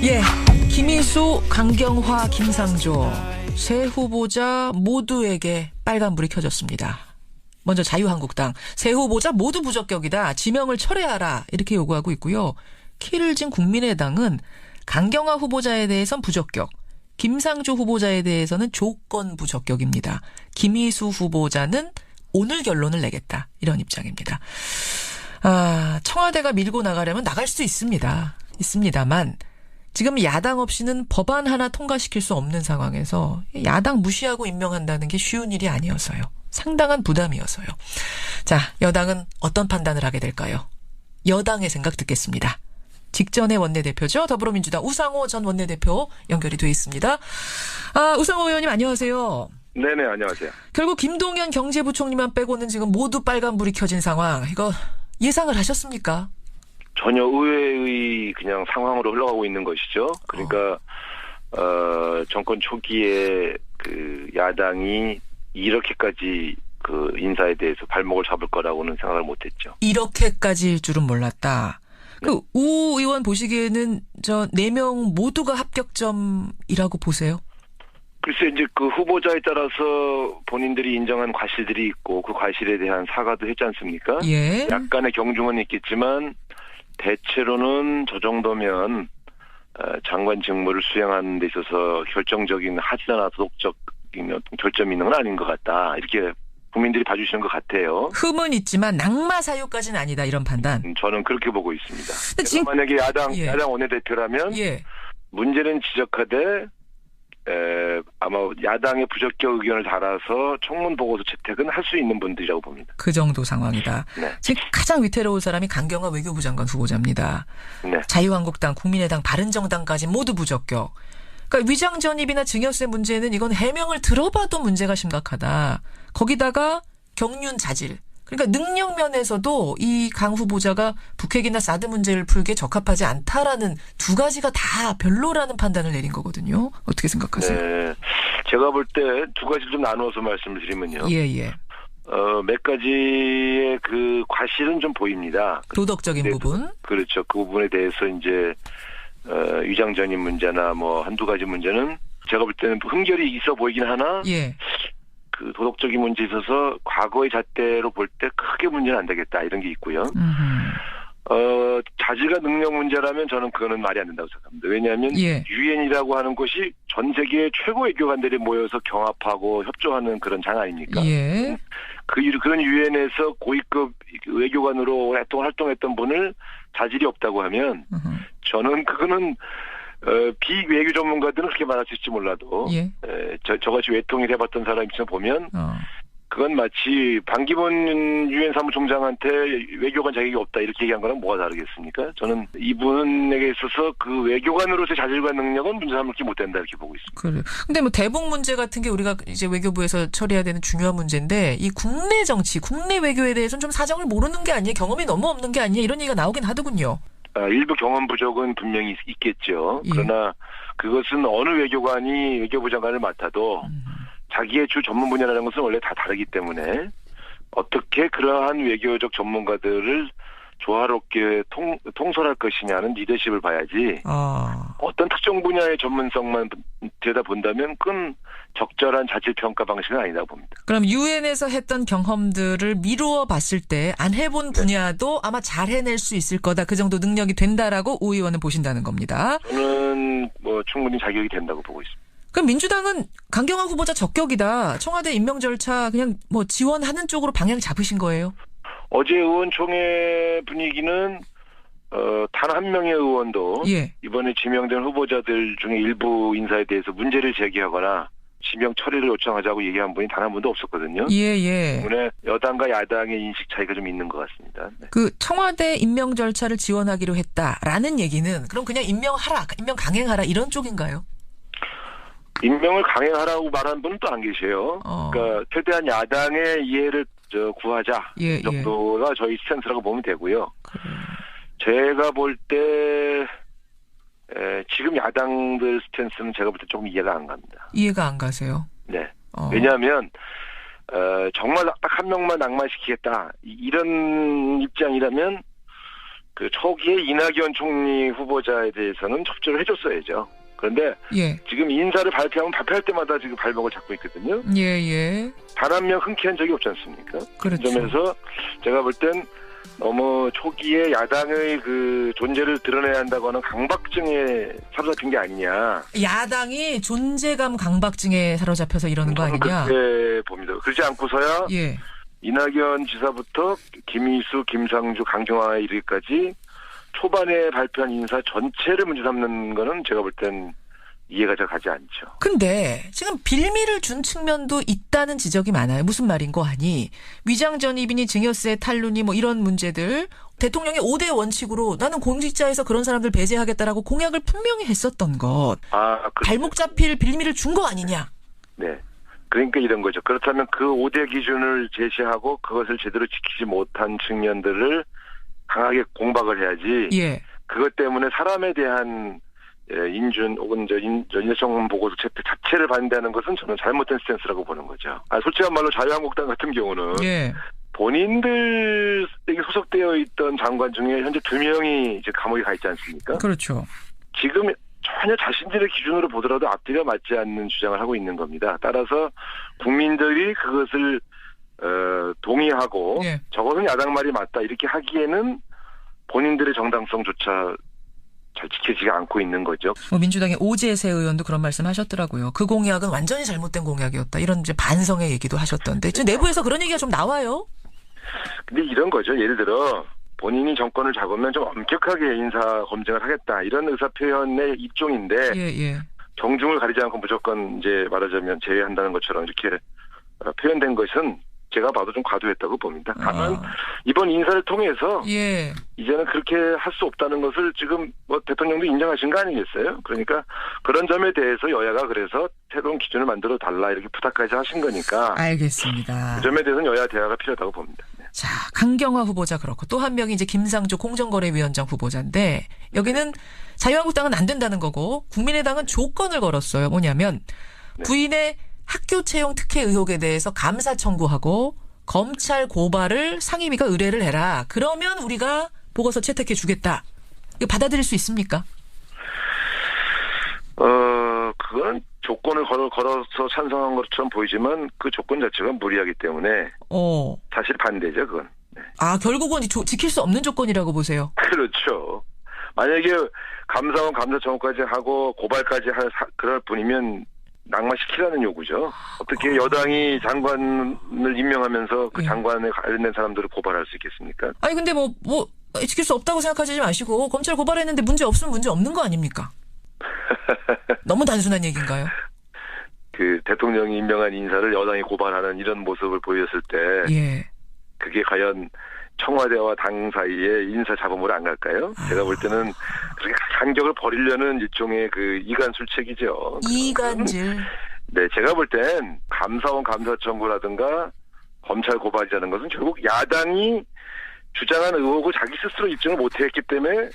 예, 김희수, 강경화, 김상조 세 후보자 모두에게 빨간불이 켜졌습니다. 먼저 자유한국당 세 후보자 모두 부적격이다. 지명을 철회하라. 이렇게 요구하고 있고요. 키를 진 국민의당은 강경화 후보자에 대해선 부적격, 김상조 후보자에 대해서는 조건 부적격입니다. 김희수 후보자는 오늘 결론을 내겠다. 이런 입장입니다. 청와대가 밀고 나가려면 나갈 수 있습니다만 지금 야당 없이는 법안 하나 통과시킬 수 없는 상황에서 야당 무시하고 임명한다는 게 쉬운 일이 아니어서요. 상당한 부담이어서요. 자, 여당은 어떤 판단을 하게 될까요? 여당의 생각 듣겠습니다. 직전의 원내대표죠. 더불어민주당 우상호 전 원내대표 연결이 돼 있습니다. 우상호 의원님 안녕하세요. 네네, 안녕하세요. 결국 김동연 경제부총리만 빼고는 지금 모두 빨간불이 켜진 상황. 이거 예상을 하셨습니까? 전혀 의외의 그냥 상황으로 흘러가고 있는 것이죠. 그러니까 정권 초기에 그 야당이 이렇게까지 그 인사에 대해서 발목을 잡을 거라고는 생각을 못했죠. 이렇게까지일 줄은 몰랐다. 그 우 의원 보시기에는 저 4명 모두가 합격점이라고 보세요? 글쎄 이제 그 후보자에 따라서 본인들이 인정한 과실들이 있고 그 과실에 대한 사과도 했지 않습니까? 예. 약간의 경중은 있겠지만 대체로는 저 정도면 장관 직무를 수행하는 데 있어서 결정적인 하지나 도덕적인 어떤 결점이 있는 건 아닌 것 같다. 이렇게 국민들이 봐주시는 것 같아요. 흠은 있지만 낙마 사유까지는 아니다. 이런 판단. 저는 그렇게 보고 있습니다. 근데 지금 만약에 야당 원내대표라면 문제는 지적하되 아마 야당의 부적격 의견을 달아서 청문 보고서 채택은 할 수 있는 분들이라고 봅니다. 그 정도 상황이다. 네. 지금 가장 위태로운 사람이 강경화 외교부 장관 후보자입니다. 네. 자유한국당, 국민의당, 바른정당까지 모두 부적격. 그러니까 위장전입이나 증여세 문제는 이건 해명을 들어봐도 문제가 심각하다. 거기다가 경륜 자질. 그러니까 능력 면에서도 이 강 후보자가 북핵이나 사드 문제를 풀기에 적합하지 않다라는 두 가지가 다 별로라는 판단을 내린 거거든요. 어떻게 생각하세요? 네, 제가 볼 때 두 가지를 좀 나누어서 말씀을 드리면요. 예. 몇 가지의 그 과실은 좀 보입니다. 도덕적인 부분. 그렇죠. 그 부분에 대해서 이제 위장전입 문제나 뭐 한두 가지 문제는 제가 볼 때는 흠결이 있어 보이긴 하나. 예. 그 도덕적인 문제에 있어서 과거의 잣대로 볼 때 크게 문제는 안 되겠다 이런 게 있고요. 자질과 능력 문제라면 저는 그거는 말이 안 된다고 생각합니다. 왜냐하면 유엔이라고 하는 곳이 전 세계 최고 외교관들이 모여서 경합하고 협조하는 그런 장 아닙니까? 예. 그런 유엔에서 고위급 외교관으로 활동했던 분을 자질이 없다고 하면 저는 그거는 비외교 전문가들은 그렇게 말할 수 있을지 몰라도 저같이 외통일 해봤던 사람 입장에서 보면 그건 마치 반기문 유엔 사무총장한테 외교관 자격이 없다 이렇게 얘기한 거랑 뭐가 다르겠습니까? 저는 이분에게 있어서 그 외교관으로서의 자질과 능력은 문제 삼을게 못 된다 이렇게 보고 있습니다. 그래. 근데 뭐 대북 문제 같은 게 우리가 이제 외교부에서 처리해야 되는 중요한 문제인데 이 국내 정치, 국내 외교에 대해서는 좀 사정을 모르는 게 아니에요. 경험이 너무 없는 게 아니에요. 이런 얘기가 나오긴 하더군요. 일부 경험 부족은 분명히 있겠죠. 그러나 그것은 어느 외교관이 외교부 장관을 맡아도 자기의 주 전문 분야라는 것은 원래 다 다르기 때문에 어떻게 그러한 외교적 전문가들을 조화롭게 통솔할 것이냐는 리더십을 봐야지 어떤 특정 분야의 전문성만 들여다본다면 그건 적절한 자질평가 방식은 아니라고 봅니다. 그럼 유엔에서 했던 경험들을 미루어 봤을 때 안 해본 분야도 아마 잘 해낼 수 있을 거다. 그 정도 능력이 된다라고 우 의원은 보신다는 겁니다. 저는 뭐 충분히 자격이 된다고 보고 있습니다. 그럼 민주당은 강경화 후보자 적격이다. 청와대 임명 절차 그냥 뭐 지원하는 쪽으로 방향 잡으신 거예요? 어제 의원총회 분위기는 단 한 명의 의원도 이번에 지명된 후보자들 중에 일부 인사에 대해서 문제를 제기하거나 지명 처리를 요청하자고 얘기한 분이 단 한 분도 없었거든요. 때문에 여당과 야당의 인식 차이가 좀 있는 것 같습니다. 네. 그 청와대 임명 절차를 지원하기로 했다라는 얘기는 그럼 그냥 임명하라, 임명 강행하라 이런 쪽인가요? 임명을 강행하라고 말하는 분은 또 안 계세요. 그러니까 최대한 야당의 이해를 구하자 정도가 저희 스탠스라고 보면 되고요. 제가 볼 때 지금 야당들 스탠스는 제가 볼 때 조금 이해가 안 갑니다. 이해가 안 가세요? 네. 왜냐하면 정말 딱 한 명만 낙마시키겠다 이런 입장이라면 그 초기에 이낙연 총리 후보자에 대해서는 협조를 해줬어야죠. 그런데 예. 지금 인사를 발표하면 발표할 때마다 지금 발목을 잡고 있거든요. 예. 단 한 명 흔쾌한 적이 없지 않습니까? 그렇죠. 그 점에서 제가 볼 땐 너무 초기에 야당의 그 존재를 드러내야 한다고 하는 강박증에 사로잡힌 게 아니냐. 야당이 존재감 강박증에 사로잡혀서 이러는 거 아니냐? 그렇게 봅니다. 그렇지 않고서야 예. 이낙연 지사부터 김희수, 김상주, 강경화에 이르기까지 초반에 발표한 인사 전체를 문제 삼는 거는 제가 볼 땐 이해가 잘 가지 않죠. 근데 지금 빌미를 준 측면도 있다는 지적이 많아요. 무슨 말인 거 아니? 위장 전입이니 증여세 탈루니 뭐 이런 문제들 대통령의 5대 원칙으로 나는 공직자에서 그런 사람들 배제하겠다라고 공약을 분명히 했었던 것. 발목 잡힐 빌미를 준 거 아니냐? 네. 그러니까 이런 거죠. 그렇다면 그 5대 기준을 제시하고 그것을 제대로 지키지 못한 측면들을 강하게 공박을 해야지. 예. 그것 때문에 사람에 대한 인준 혹은 인사청문 보고서 자체를 반대하는 것은 저는 잘못된 스탠스라고 보는 거죠. 솔직한 말로 자유한국당 같은 경우는 예. 본인들에게 소속되어 있던 장관 중에 현재 2명이 이제 감옥에 가 있지 않습니까? 그렇죠. 지금 전혀 자신들의 기준으로 보더라도 앞뒤가 맞지 않는 주장을 하고 있는 겁니다. 따라서 국민들이 그것을 동의하고 예. 저것은 야당 말이 맞다 이렇게 하기에는 본인들의 정당성조차 잘 지켜지지 않고 있는 거죠. 민주당의 오재세 의원도 그런 말씀하셨더라고요. 그 공약은 완전히 잘못된 공약이었다. 이런 이제 반성의 얘기도 하셨던데 지금 내부에서 그런 얘기가 좀 나와요? 근데 이런 거죠. 예를 들어 본인이 정권을 잡으면 좀 엄격하게 인사 검증을 하겠다 이런 의사 표현의 일종인데 예. 경중을 가리지 않고 무조건 이제 말하자면 제외한다는 것처럼 이렇게 표현된 것은 제가 봐도 좀 과도했다고 봅니다. 다만 이번 인사를 통해서 예. 이제는 그렇게 할 수 없다는 것을 지금 뭐 대통령도 인정하신 거 아니겠어요? 그러니까 그런 점에 대해서 여야가 그래서 새로운 기준을 만들어 달라 이렇게 부탁까지 하신 거니까. 알겠습니다. 그 점에 대해서는 여야 대화가 필요하다고 봅니다. 네. 자, 강경화 후보자 그렇고 또 한 명이 이제 김상조 공정거래위원장 후보자인데 여기는 자유한국당은 안 된다는 거고 국민의당은 조건을 걸었어요. 뭐냐면 부인의 학교 채용 특혜 의혹에 대해서 감사 청구하고 검찰 고발을 상임위가 의뢰를 해라. 그러면 우리가 보고서 채택해 주겠다. 이거 받아들일 수 있습니까? 그건 조건을 걸어서 찬성한 것처럼 보이지만 그 조건 자체가 무리하기 때문에 사실 반대죠, 그건. 네. 결국은 지킬 수 없는 조건이라고 보세요. 그렇죠. 만약에 감사원 감사 청구까지 하고 고발까지 그럴 뿐이면 낙마시키라는 요구죠. 어떻게 여당이 장관을 임명하면서 그 장관에 관련된 사람들을 고발할 수 있겠습니까? 아니 근데 뭐 지킬 수 없다고 생각하지 마시고 검찰 고발했는데 문제 없으면 문제 없는 거 아닙니까? 너무 단순한 얘기인가요? 그 대통령이 임명한 인사를 여당이 고발하는 이런 모습을 보였을 때 그게 과연 청와대와 당 사이에 인사 잡음으로 안 갈까요? 제가 볼 때는 그렇게 간격을 버리려는 일종의 그 이간술책이죠. 이간질. 네, 제가 볼 땐 감사원 감사 청구라든가 검찰 고발이라는 것은 결국 야당이 주장한 의혹을 자기 스스로 입증을 못했기 때문에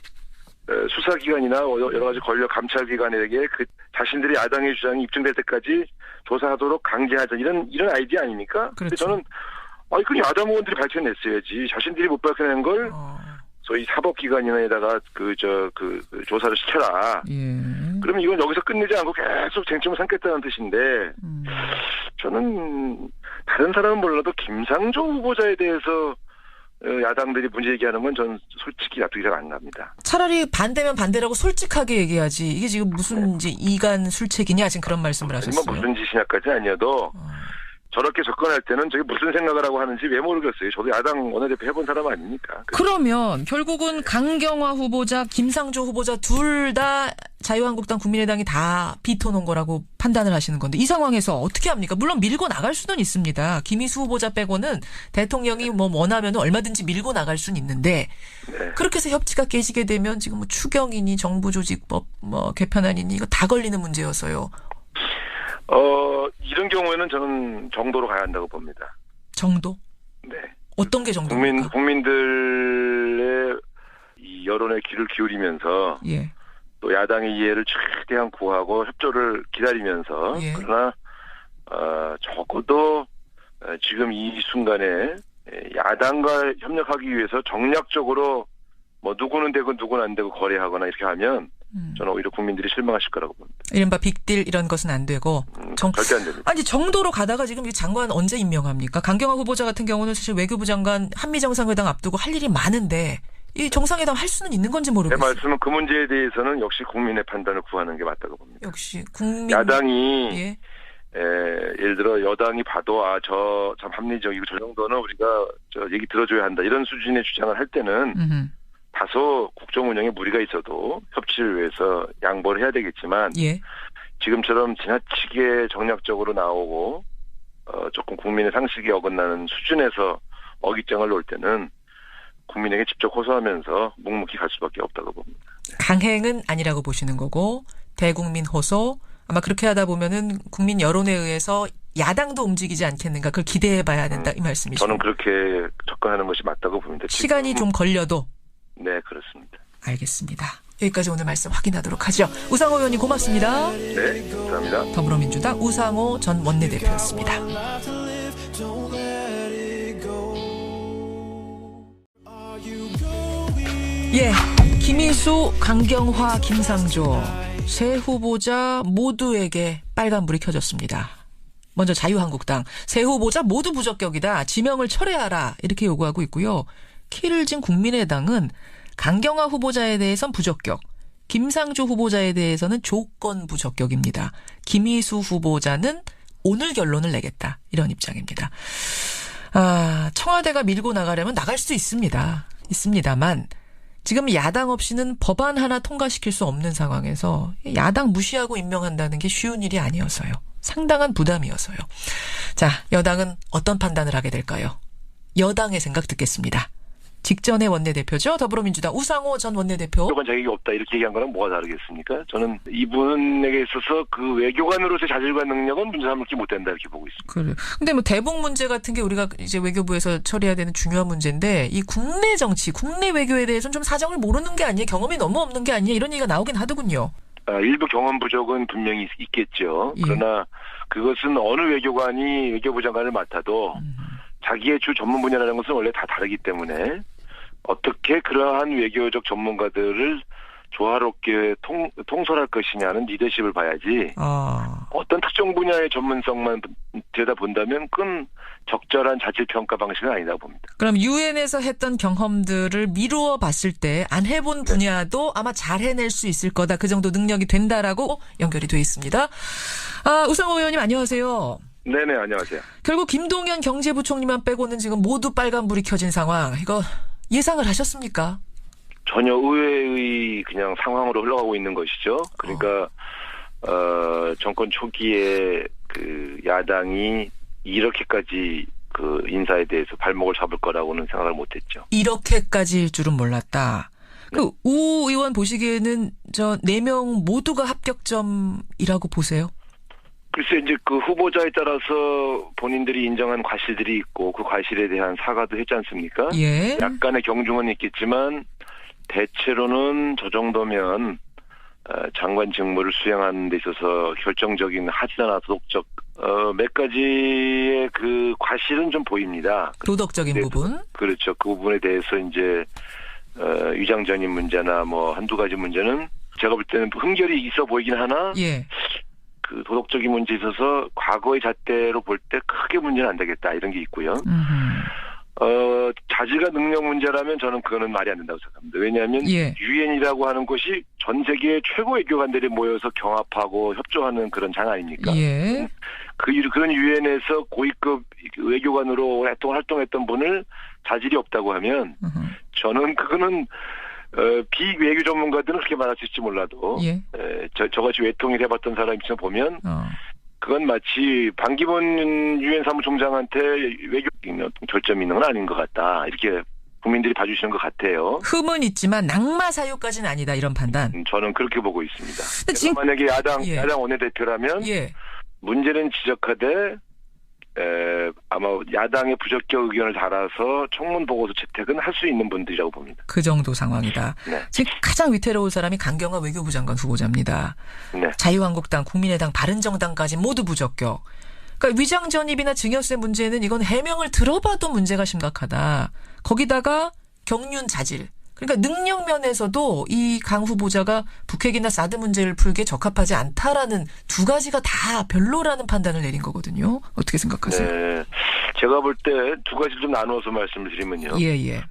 수사기관이나 여러 가지 권력 감찰기관에게 그 자신들의 야당의 주장이 입증될 때까지 조사하도록 강제하자 이런 아이디어 아닙니까? 그렇죠. 저는 그 야당 의원들이 밝혀냈어야지. 자신들이 못 밝혀낸 걸 소위 사법기관에다가 그 조사를 시켜라. 그러면 이건 여기서 끝내지 않고 계속 쟁점을 삼겠다는 뜻인데 저는 다른 사람은 몰라도 김상조 후보자에 대해서 야당들이 문제 얘기하는 건 전 솔직히 납득이 잘 안 갑니다. 차라리 반대면 반대라고 솔직하게 얘기하지. 이게 지금 무슨 이제 이간 술책이냐 지금 그런 말씀을 하셨어요. 무슨 짓이냐까지 아니어도 저렇게 접근할 때는 저게 무슨 생각을 하고 하는지 왜 모르겠어요. 저도 야당 원내대표 해본 사람 아니니까. 그러면 결국은 강경화 후보자, 김상조 후보자 둘 다 자유한국당, 국민의당이 다 비토놓은 거라고 판단을 하시는 건데 이 상황에서 어떻게 합니까? 물론 밀고 나갈 수는 있습니다. 김희수 후보자 빼고는 대통령이 뭐 원하면 얼마든지 밀고 나갈 수는 있는데 그렇게 해서 협치가 깨지게 되면 지금 뭐 추경이니 정부조직법 뭐 개편안이니 이거 다 걸리는 문제여서요. 이런 경우에는 저는 정도로 가야 한다고 봅니다. 정도? 네. 어떤 게 정도입니까? 국민들의 이 여론에 귀를 기울이면서 또 야당의 이해를 최대한 구하고 협조를 기다리면서 그러나 적어도 지금 이 순간에 야당과 협력하기 위해서 정략적으로 뭐 누구는 되고 누구는 안 되고 거래하거나 이렇게 하면 저는 오히려 국민들이 실망하실 거라고 봅니다. 이른바 빅딜 이런 것은 안 되고. 절대 안 됩니다. 아니 정도로 가다가 지금 이 장관 언제 임명합니까? 강경화 후보자 같은 경우는 사실 외교부 장관 한미 정상회담 앞두고 할 일이 많은데 이 정상회담 할 수는 있는 건지 제 모르겠어요. 말씀은 그 문제에 대해서는 역시 국민의 판단을 구하는 게 맞다고 봅니다. 역시 국민 야당이 예. 예를 들어 여당이 봐도 저 참 합리적이고 저 정도는 우리가 얘기 들어줘야 한다 이런 수준의 주장을 할 때는 다소 국정 운영에 무리가 있어도 협치를 위해서 양보를 해야 되겠지만 예. 지금처럼 지나치게 정략적으로 나오고 조금 국민의 상식이 어긋나는 수준에서 어깃장을 놓을 때는 국민에게 직접 호소하면서 묵묵히 갈 수밖에 없다고 봅니다. 강행은 아니라고 보시는 거고 대국민 호소 아마 그렇게 하다 보면은 국민 여론에 의해서 야당도 움직이지 않겠는가 그걸 기대해봐야 된다 이 말씀이시죠. 저는 그렇게 접근하는 것이 맞다고 봅니다. 시간이 좀 걸려도. 네, 그렇습니다. 알겠습니다. 여기까지 오늘 말씀 확인하도록 하죠. 우상호 의원님 고맙습니다. 네, 감사합니다. 더불어민주당 우상호 전 원내대표였습니다. 예, 김희수, 강경화, 김상조 세 후보자 모두에게 빨간불이 켜졌습니다. 먼저 자유한국당 세 후보자 모두 부적격이다. 지명을 철회하라 이렇게 요구하고 있고요. 키를 진 국민의당은 강경화 후보자에 대해선 부적격, 김상조 후보자에 대해서는 조건 부적격입니다. 김희수 후보자는 오늘 결론을 내겠다. 이런 입장입니다. 청와대가 밀고 나가려면 나갈 수 있습니다. 있습니다만 지금 야당 없이는 법안 하나 통과시킬 수 없는 상황에서 야당 무시하고 임명한다는 게 쉬운 일이 아니어서요. 상당한 부담이어서요. 자, 여당은 어떤 판단을 하게 될까요? 여당의 생각 듣겠습니다. 직전의 원내대표죠. 더불어민주당 우상호 전 원내대표. 외교관 자격이 없다 이렇게 얘기한 거랑 뭐가 다르겠습니까? 저는 이분에게 있어서 그 외교관으로서의 자질과 능력은 문제 삼을게 못 된다 이렇게 보고 있습니다. 그래. 근데 뭐 대북 문제 같은 게 우리가 이제 외교부에서 처리해야 되는 중요한 문제인데 이 국내 정치, 국내 외교에 대해서는 좀 사정을 모르는 게 아니에요. 경험이 너무 없는 게 아니에요. 이런 얘기가 나오긴 하더군요. 일부 경험 부족은 분명히 있겠죠. 예. 그러나 그것은 어느 외교관이 외교부 장관을 맡아도 자기의 주 전문 분야라는 것은 원래 다 다르기 때문에 어떻게 그러한 외교적 전문가들을 조화롭게 통솔할 것이냐는 리더십을 봐야지 어떤 특정 분야의 전문성만 들여다본다면 그건 적절한 자질평가 방식은 아니라고 봅니다. 그럼 유엔에서 했던 경험들을 미루어 봤을 때 안 해본 분야도 아마 잘 해낼 수 있을 거다. 그 정도 능력이 된다라고 연결이 돼 있습니다. 우상호 의원님 안녕하세요. 네네, 안녕하세요. 결국 김동연 경제부총리만 빼고는 지금 모두 빨간불이 켜진 상황. 이거 예상을 하셨습니까? 전혀 의외의 그냥 상황으로 흘러가고 있는 것이죠. 그러니까 정권 초기에 그 야당이 이렇게까지 그 인사에 대해서 발목을 잡을 거라고는 생각을 못했죠. 이렇게까지일 줄은 몰랐다. 그 우 의원 보시기에는 저 4명 모두가 합격점이라고 보세요? 글쎄 이제 그 후보자에 따라서 본인들이 인정한 과실들이 있고 그 과실에 대한 사과도 했지 않습니까? 예. 약간의 경중은 있겠지만 대체로는 저 정도면 장관 직무를 수행하는 데 있어서 결정적인 하지나 도덕적 몇 가지의 그 과실은 좀 보입니다. 도덕적인 부분. 그렇죠. 그 부분에 대해서 이제 위장전입 문제나 뭐 한두 가지 문제는 제가 볼 때는 흠결이 있어 보이긴 하나 예. 그 도덕적인 문제에 있어서 과거의 잣대로 볼 때 크게 문제는 안 되겠다 이런 게 있고요. 자질과 능력 문제라면 저는 그거는 말이 안 된다고 생각합니다. 왜냐하면 유엔이라고 하는 곳이 전 세계 최고 외교관들이 모여서 경합하고 협조하는 그런 장 아닙니까? 예. 그런 유엔에서 고위급 외교관으로 활동했던 분을 자질이 없다고 하면 저는 그거는 비외교 전문가들은 그렇게 말할 수 있을지 몰라도 저같이 외통일 해봤던 사람 입장에서 보면 그건 마치 반기문 유엔 사무총장한테 외교 결점이 있는 건 아닌 것 같다. 이렇게 국민들이 봐주시는 것 같아요. 흠은 있지만 낙마 사유까지는 아니다 이런 판단. 저는 그렇게 보고 있습니다. 지금 만약에 야당 원내대표라면 문제는 지적하되 아마 야당의 부적격 의견을 달아서 청문 보고서 채택은 할 수 있는 분들이라고 봅니다. 그 정도 상황이다. 네. 지금 가장 위태로운 사람이 강경화 외교부 장관 후보자입니다. 네. 자유한국당, 국민의당, 바른정당까지 모두 부적격. 그러니까 위장전입이나 증여세 문제는 이건 해명을 들어봐도 문제가 심각하다. 거기다가 경륜 자질, 그러니까 능력 면에서도 이 강 후보자가 북핵이나 사드 문제를 풀기에 적합하지 않다라는 두 가지가 다 별로라는 판단을 내린 거거든요. 어떻게 생각하세요? 네. 제가 볼 때 두 가지 좀 나누어서 말씀을 드리면요. 예.